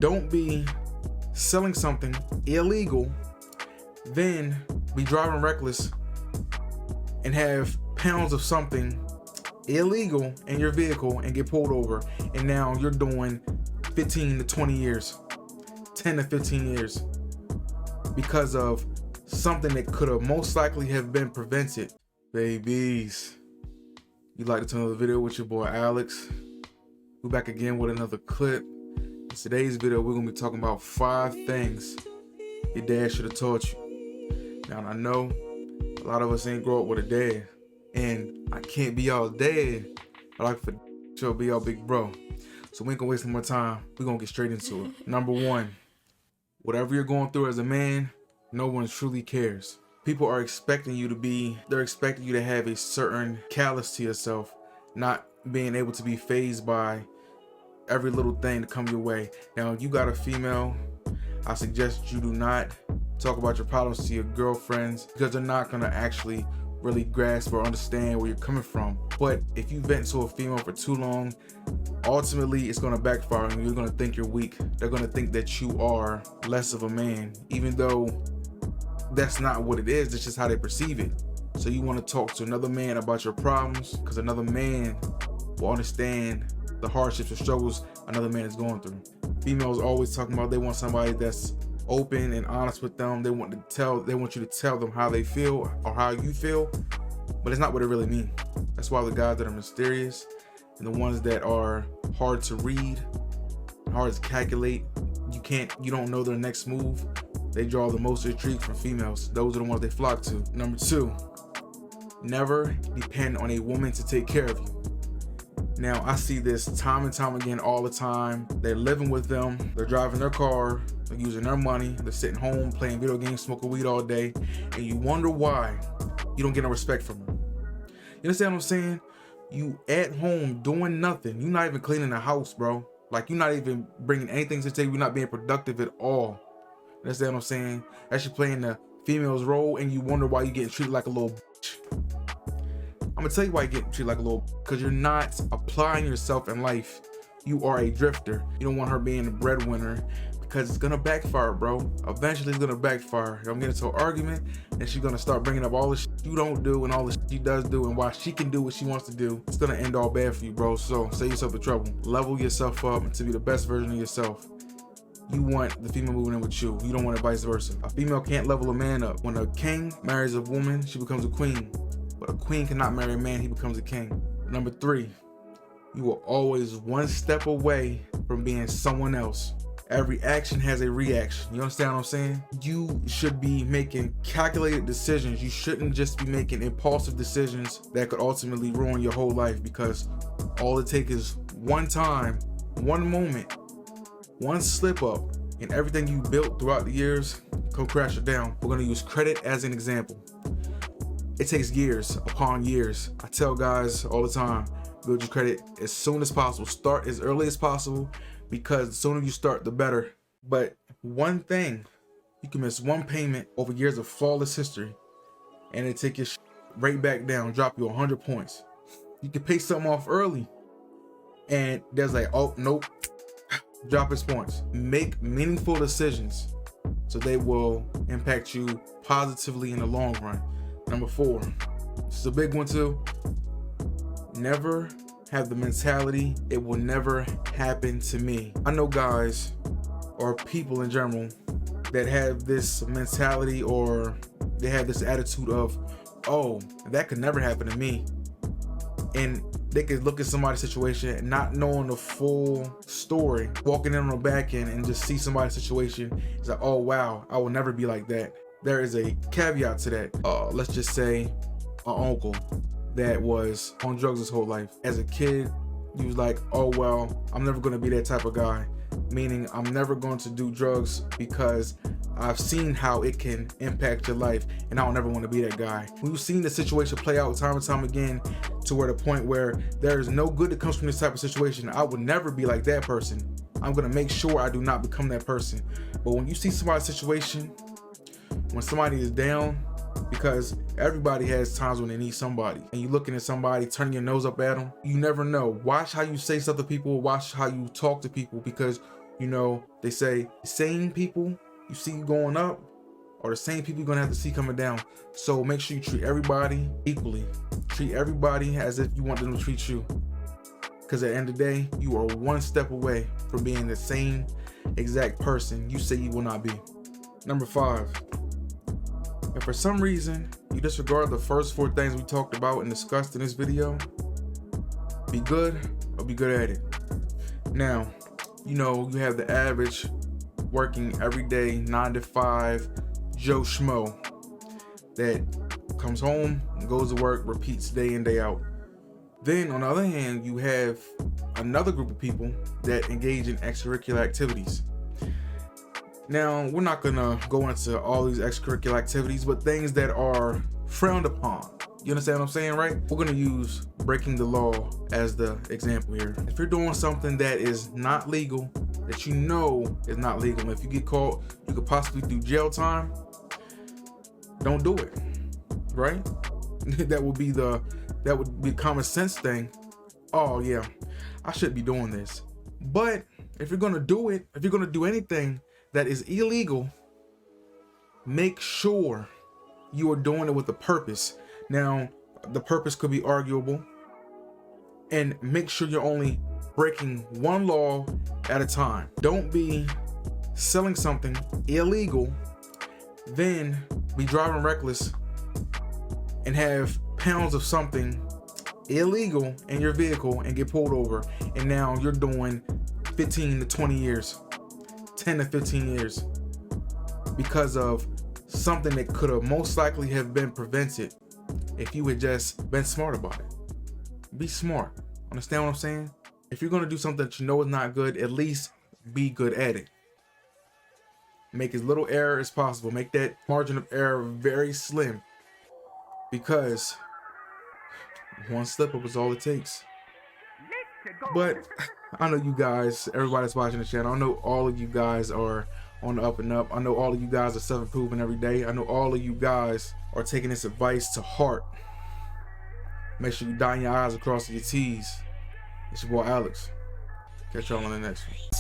Don't be selling something illegal, then be driving reckless and have pounds of something illegal in your vehicle and get pulled over, and now you're doing 15 to 20 years, 10 to 15 years because of something that could have most likely have been prevented. Babies, you'd like to another video with your boy Alex. We're back again with another clip. In today's video, we're gonna be talking about 5 things your dad should have taught you. Now, I know a lot of us ain't grow up with a dad, and I can't be y'all dad. I like for sure be y'all big bro. So we ain't gonna waste no more time. We're gonna get straight into it. Number 1, whatever you're going through as a man, no one truly cares. People are expecting you to be, they're expecting you to have a certain callous to yourself, not being able to be fazed by every little thing that comes your way. Now, you got a female, I suggest you do not talk about your problems to your girlfriends, because they're not gonna actually really grasp or understand where you're coming from. But if you vent to a female for too long, ultimately it's gonna backfire and you're gonna think you're weak. They're gonna think that you are less of a man, even though that's not what it is. It's just how they perceive it. So you want to talk to another man about your problems, because another man will understand the hardships or struggles another man is going through. Females always talking about they want somebody that's open and honest with them. They want you to tell them how they feel or how you feel, but it's not what it really means. That's why the guys that are mysterious and the ones that are hard to read, hard to calculate, you don't know their next move, they draw the most intrigue from females. Those are the ones they flock to. Number 2, never depend on a woman to take care of you. Now, I see this time and time again all the time. They're living with them, they're driving their car, they're using their money, they're sitting home playing video games, smoking weed all day, and you wonder why you don't get no respect from them. You understand what I'm saying? You at home doing nothing. You're not even cleaning the house, bro. Like, you're not even bringing anything to the table. You're not being productive at all. You understand what I'm saying? Actually playing the female's role, and you wonder why you're getting treated like a little bitch. I'm gonna tell you why you're getting treated like a little bitch. Because you're not applying yourself in life. You are a drifter. You don't want her being the breadwinner, because it's gonna backfire, bro. Eventually it's gonna backfire. You're gonna get into an argument, and she's gonna start bringing up all the shit you don't do and all the shit she does do, and why she can do what she wants to do. It's gonna end all bad for you, bro. So save yourself the trouble. Level yourself up to be the best version of yourself. You want the female moving in with you. You don't want it vice versa. A female can't level a man up. When a king marries a woman, she becomes a queen. But a queen cannot marry a man, he becomes a king. Number 3, you are always one step away from being someone else. Every action has a reaction. You understand what I'm saying? You should be making calculated decisions. You shouldn't just be making impulsive decisions that could ultimately ruin your whole life, because all it takes is one time, one moment, one slip up, and everything you built throughout the years come crashing down. We're gonna use credit as an example. It takes years upon years. I tell guys all the time, build your credit as soon as possible. Start as early as possible, because the sooner you start, the better. But one thing, you can miss one payment over years of flawless history, and it take your right back down, drop you 100 points. You can pay something off early, and there's like, oh, nope, drop its points. Make meaningful decisions so they will impact you positively in the long run. Number 4, this is a big one too. Never have the mentality, it will never happen to me. I know guys, or people in general, that have this mentality, or they have this attitude of, oh, that could never happen to me. And they could look at somebody's situation and not knowing the full story, walking in on the back end and just see somebody's situation. It's like, oh wow, I will never be like that. There is a caveat to that. Let's just say an uncle that was on drugs his whole life. As a kid, he was like, oh well, I'm never gonna be that type of guy. Meaning, I'm never going to do drugs because I've seen how it can impact your life, and I don't ever want to be that guy. We've seen the situation play out time and time again, to where the point where there is no good that comes from this type of situation. I would never be like that person. I'm gonna make sure I do not become that person. But when you see somebody's situation, when somebody is down, because everybody has times when they need somebody, and you're looking at somebody, turning your nose up at them, you never know. Watch how you say stuff to people, watch how you talk to people, because You know, they say the same people you see going up are the same people you're gonna have to see coming down. So make sure you treat everybody equally. Treat everybody as if you want them to treat you. Because at the end of the day, you are one step away from being the same exact person you say you will not be. Number 5, if for some reason you disregard the first 4 things we talked about and discussed in this video, be good or be good at it. Now, you know, you have the average working every day 9 to 5 Joe Schmo that comes home, goes to work, repeats day in, day out. Then on the other hand, you have another group of people that engage in extracurricular activities. Now, we're not gonna go into all these extracurricular activities, but things that are frowned upon. You understand what I'm saying, right? We're gonna use breaking the law as the example here. If you're doing something that is not legal, that you know is not legal, if you get caught, you could possibly do jail time, don't do it, right? That would be a common sense thing. Oh yeah, I should be doing this. But if you're gonna do it, if you're gonna do anything that is illegal, make sure you are doing it with a purpose. Now, the purpose could be arguable, and make sure you're only breaking one law at a time. Don't be selling something illegal, then be driving reckless and have pounds of something illegal in your vehicle and get pulled over, and now you're doing 15 to 20 years, 10 to 15 years because of something that could have most likely have been prevented if you had just been smart about it. Be smart. Understand what I'm saying? If you're gonna do something that you know is not good, at least be good at it. Make as little error as possible. Make that margin of error very slim, because one slip up is all it takes. But I know you guys, everybody that's watching the channel, I know all of you guys are on the up and up. I know all of you guys are self-improving every day. I know all of you guys are taking this advice to heart. Make sure you dot your I's across your T's. It's your boy Alex. Catch y'all on the next one.